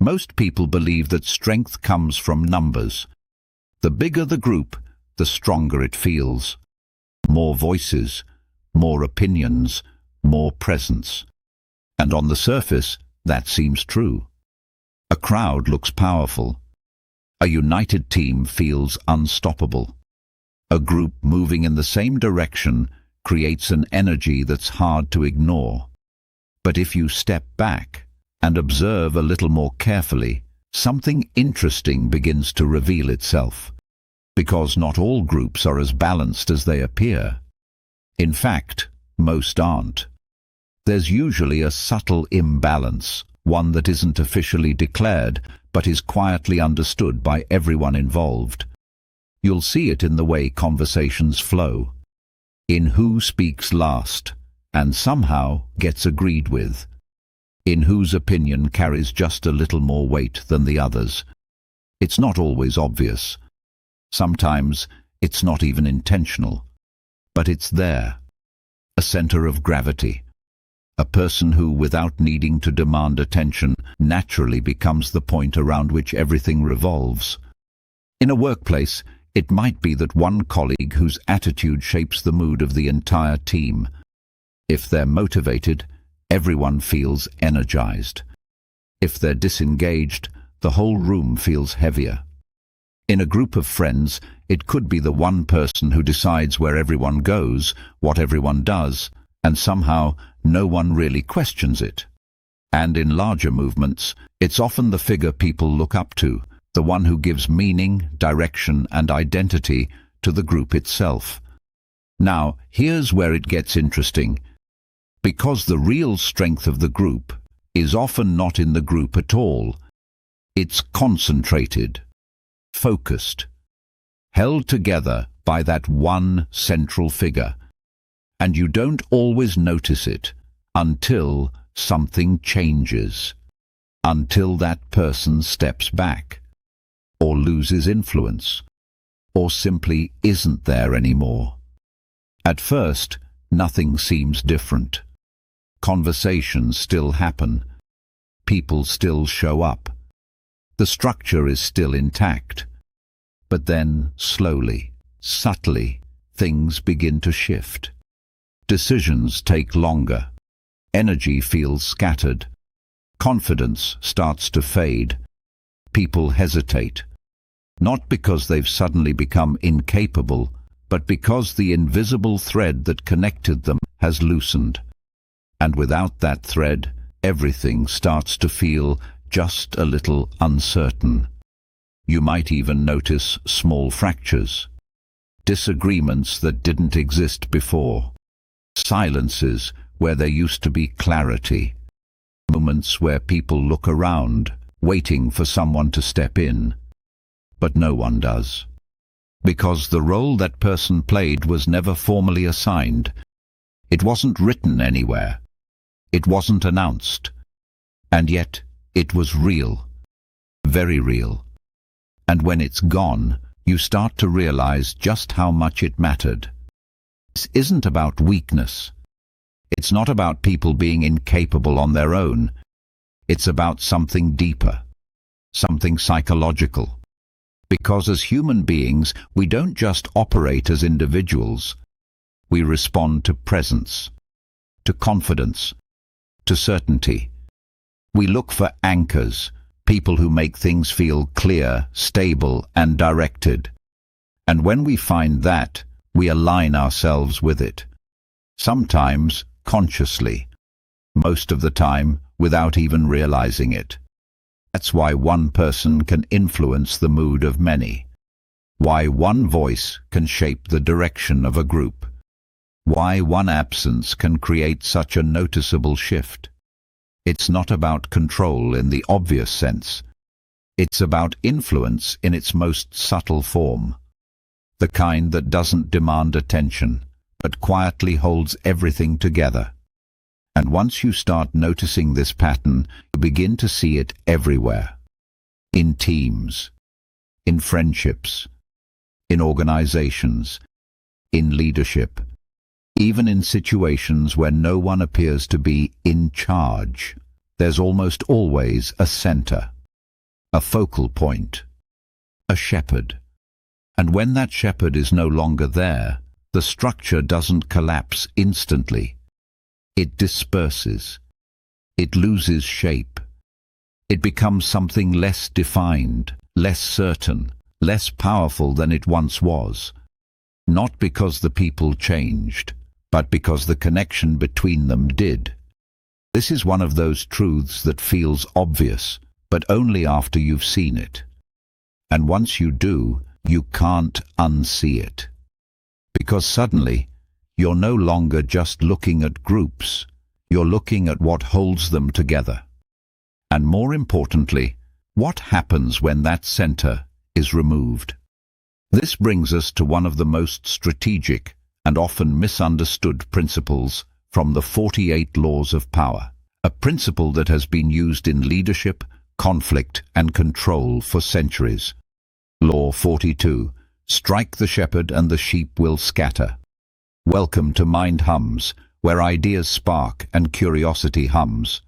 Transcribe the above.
Most people believe that strength comes from numbers. The bigger the group, the stronger it feels. More voices, more opinions, more presence. And on the surface, that seems true. A crowd looks powerful. A united team feels unstoppable. A group moving in the same direction creates an energy that's hard to ignore. But if you step back and observe a little more carefully, something interesting begins to reveal itself. Because not all groups are as balanced as they appear. In fact, most aren't. There's usually a subtle imbalance, one that isn't officially declared, but is quietly understood by everyone involved. You'll see it in the way conversations flow, in who speaks last, and somehow gets agreed with, in whose opinion carries just a little more weight than the others. It's not always obvious. Sometimes it's not even intentional, but it's there, a center of gravity. A person who, without needing to demand attention, naturally becomes the point around which everything revolves. In a workplace, it might be that one colleague whose attitude shapes the mood of the entire team. If they're motivated, everyone feels energized. If they're disengaged, the whole room feels heavier. In a group of friends, it could be the one person who decides where everyone goes, what everyone does, and somehow no one really questions it. And in larger movements, it's often the figure people look up to, the one who gives meaning, direction, and identity to the group itself. Now, here's where it gets interesting. Because the real strength of the group is often not in the group at all. It's concentrated, focused, held together by that one central figure. And you don't always notice it until something changes, until that person steps back, or loses influence, or simply isn't there anymore. At first, nothing seems different. Conversations still happen. People still show up. The structure is still intact. But then, slowly, subtly, things begin to shift. Decisions take longer. Energy feels scattered. Confidence starts to fade. People hesitate. Not because they've suddenly become incapable, but because the invisible thread that connected them has loosened. And without that thread, everything starts to feel just a little uncertain. You might even notice small fractures, disagreements that didn't exist before, silences where there used to be clarity, moments where people look around, waiting for someone to step in. But no one does. Because the role that person played was never formally assigned. It wasn't written anywhere. It wasn't announced. And yet, it was real. Very real. And when it's gone, you start to realize just how much it mattered. This isn't about weakness. It's not about people being incapable on their own. It's about something deeper, something psychological. Because as human beings, we don't just operate as individuals. We respond to presence, to confidence, to certainty. We look for anchors, people who make things feel clear, stable, and directed. And when we find that, we align ourselves with it. Sometimes consciously, most of the time without even realizing it. That's why one person can influence the mood of many. Why one voice can shape the direction of a group. Why one absence can create such a noticeable shift. It's not about control in the obvious sense. It's about influence in its most subtle form. The kind that doesn't demand attention, but quietly holds everything together. And once you start noticing this pattern, you begin to see it everywhere. In teams, in friendships, in organizations, in leadership, even in situations where no one appears to be in charge. There's almost always a center, a focal point, a shepherd. And when that shepherd is no longer there, the structure doesn't collapse instantly. It disperses. It loses shape. It becomes something less defined, less certain, less powerful than it once was. Not because the people changed, but because the connection between them did. This is one of those truths that feels obvious, but only after you've seen it. And once you do, you can't unsee it. Because suddenly, you're no longer just looking at groups, you're looking at what holds them together. And more importantly, what happens when that center is removed? This brings us to one of the most strategic and often misunderstood principles from the 48 Laws of Power, a principle that has been used in leadership, conflict, and control for centuries. Law 42, strike the shepherd and the sheep will scatter. Welcome to Mind Hums, where ideas spark and curiosity hums.